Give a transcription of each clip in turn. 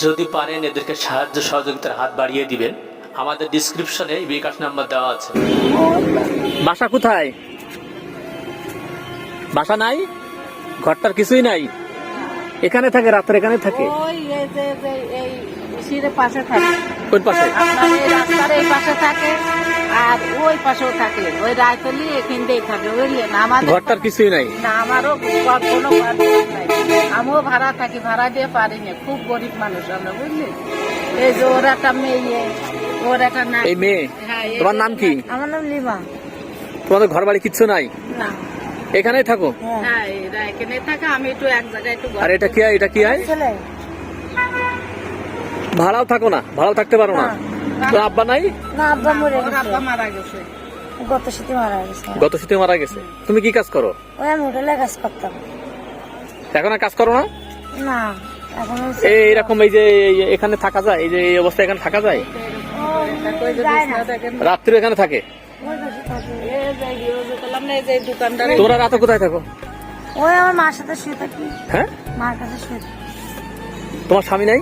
যদি পারেন এদেরকে সাহায্য সহযোগিতার হাত বাড়িয়ে দিবেন। আমাদের ডিসক্রিপশনে বিকাশ নাম্বার দেওয়া আছে। বাসা কোথায়? বাসা নাই, ঘরটার কিছুই নাই, এখানে থাকে, রাত্রে এখানে থাকে। ওই এই যে এই সিঁড়ির পাশে থাকে। কোন পাশে? আপনার এই রাস্তার এই পাশে থাকে আর ওই পাশেও থাকে। ওই রায়তলি এখানটাই থাকে, বুঝলেন? আমাদের ঘরটার কিছুই নাই। না, আমারও কোনো ঘর নাই। আমিও ভাড়া থাকি, ভাড়া দিয়ে পারি না, খুব গরিব মানুষ আমরা, বুঝলেন? এই যে ওর একটা মেয়ে, ওর একটা না। এই মেয়ে, হ্যাঁ, তোমার নাম কি? আমার নাম লিমা। তোমাদের ঘর বাড়ি কিচ্ছু নাই, না, এখানেই থাকো? হ্যাঁ এরা এখানে থাকে, আমি একটু এক জায়গায় একটু আর এটা কি হয়? এটা কি হয়? ছেলে ভাড়াও থাকো না? ভাড়াও থাকতে পারো না? তো আব্বা নাই? না, আব্বা মরে গেছে। আব্বা মারা গেছে, গত শীতে মারা গেছে। গত শীতে মারা গেছে। তুমি কি কাজ করো? ওই আমি হোটেলে কাজ করতাম। এখন আর কাজ করো না? না, এখন এইরকম এই যে এখানে থাকা যায়, এই যে এই অবস্থায় এখানে থাকা যায়? রাত্রে এখানে থাকে? তোমরা রাতে কোথায় থাকো? ওই আমার মার সাথে শুয়ে থাকি। হ্যাঁ, মার কাছে শুয়ে থাকি। তোমার স্বামী নাই?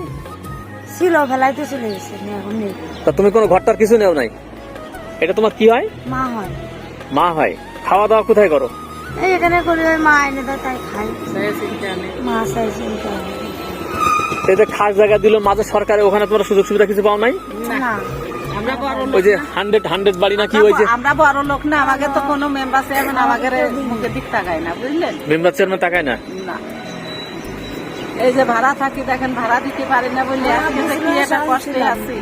ছিল, ফেলাইতে চলে গেছে, এখন নেই। তা তুমি কোনো ঘরটার কিছু নেও নাই? এটা তোমার কি হয়? মা হয়। মা হয়। খাওয়া দাওয়া কোথায় করো? এই এখানে করি, ওই মা এনে দেয় তাই খাই। মা চাইছে এই যে খাস জায়গা দিল মাঝে সরকারে, ওখানে তোমরা সুযোগ সুবিধা কিছু পাও নাই? না, আমরা বড় লোক ওই যে 100 বাড়ি নাকি, ওই যে আমরা বড় লোক না, আমাকে তো কোনো মেম্বার চেয়ারম্যান আমাকে মুখে দিক তাকায় না, বুঝলেন? মেম্বার চেয়ারম্যান তাকায় না? না, এই যে ভাড়া থাকি, দেখেন ভাড়া দিতে পারি না বলে আজকে কি একটা কষ্টে আছি।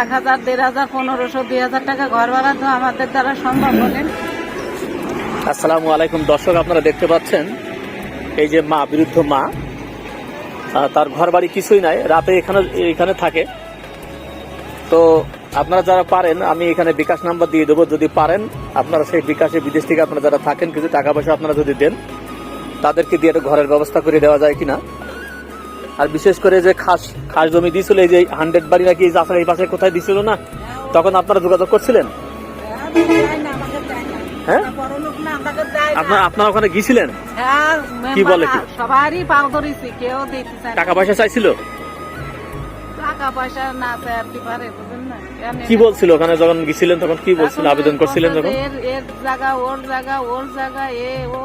1000, 1500, 1500, 2000 টাকা ঘর ভাড়া তো আমাদের দ্বারা সম্ভব, বলেন? আসসালামু আলাইকুম দর্শক, আপনারা দেখতে পাচ্ছেন এই যে মা, বৃদ্ধ মা, তার ঘর বাড়ি কিছুই নাই, রাতে এখানে থাকে। তো আপনারা যারা পারেন, আমি এখানে বিকাশ নাম্বার দিয়ে দেবো, যদি পারেন আপনারা সেই বিকাশে, বিদেশ থেকে আপনারা যারা থাকেন, কিছু টাকা পয়সা আপনারা যদি দেন, তাদেরকে দিয়ে একটা ঘরের ব্যবস্থা করে দেওয়া যায় কিনা। আর বিশেষ করে যে খাস জমি দিয়েছিল, এই যে 100 বাড়ি নাকি এই পাশে কোথায় দিছিল না, তখন আপনারা যোগাযোগ করছিলেন? হ্যাঁ, আপনারা ওখানে গিয়েছিলেন? কি বলে, সবারই পাও ধরেছি, কেউ দিতে চায় না। টাকা পয়সা চাইছিল? টাকা পয়সা না চায় আর কি পারে, বুঝলেন না? কি বলছিল ওখানে যখন গেছিলেন, তখন কি বলছিল, আবেদন করছিলেন যখন? এর জায়গা, ওর জায়গা, ওর জায়গা, ও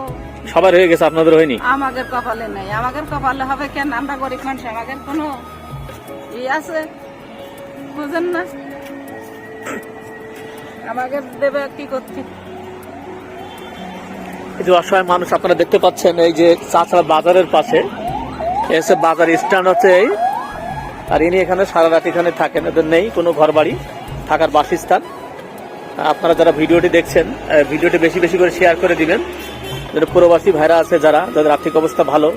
সবার হয়ে গেছে, আপনাদের হয়নি? আমাদের কপালে নাই। আমাদের কপালে হবে কেন? আমরা গরিব মানুষ, আমাদের কোনো আছে, বুঝেন না? আমাদের দেবে কি করতে? এই যে অসহায় মানুষ আপনারা দেখতে পাচ্ছেন, এই যে চাচা বাজারের পাশে এসে, বাজার স্ট্যান্ড হচ্ছে এই, আর ইনি এখানে সারা রাত এখানে থাকেন, এদের নেই কোনো ঘর বাড়ি, থাকার বাসস্থান। আপনারা যারা ভিডিওটি দেখছেন, ভিডিওটি বেশি বেশি করে শেয়ার করে দিবেন, যারা প্রবাসী ভাইরা আছে, যাদের আর্থিক অবস্থা ভালো,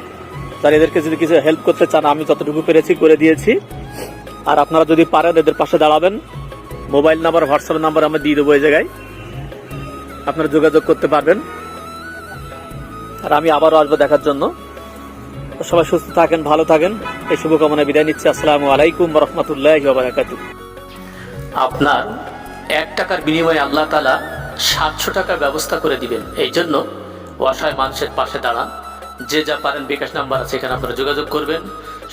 যারা এদেরকে যদি কিছু হেল্প করতে চান, আমি যতটুকু পেরেছি করে দিয়েছি। আর আপনারা যদি পারেন এদের পাশে দাঁড়াবেন। মোবাইল নাম্বার, হোয়াটসঅ্যাপ নাম্বার আমরা দিয়ে দেবো, এই জায়গায় আপনারা যোগাযোগ করতে পারবেন। আর আমি আবারও আসবো দেখার জন্য। সবাই সুস্থ থাকেন, ভালো থাকেন, এই শুভকামনা বিদায় নিচ্ছি। আসসালামু আলাইকুম ওয়া রাহমাতুল্লাহি ওয়া বারাকাতুহু। আপনার 1 টাকার বিনিময়ে আল্লাহ তাআলা 700 টাকার ব্যবস্থা করে দিবেন। এই জন্য অসহায় মানুষের পাশে দাঁড়ান। যে যা পারেন, বিকাশ নাম্বার আছে, এখানে আপনারা যোগাযোগ করবেন।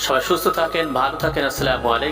সবাই সুস্থ থাকেন, ভালো থাকেন। আসসালামু আলাইকুম।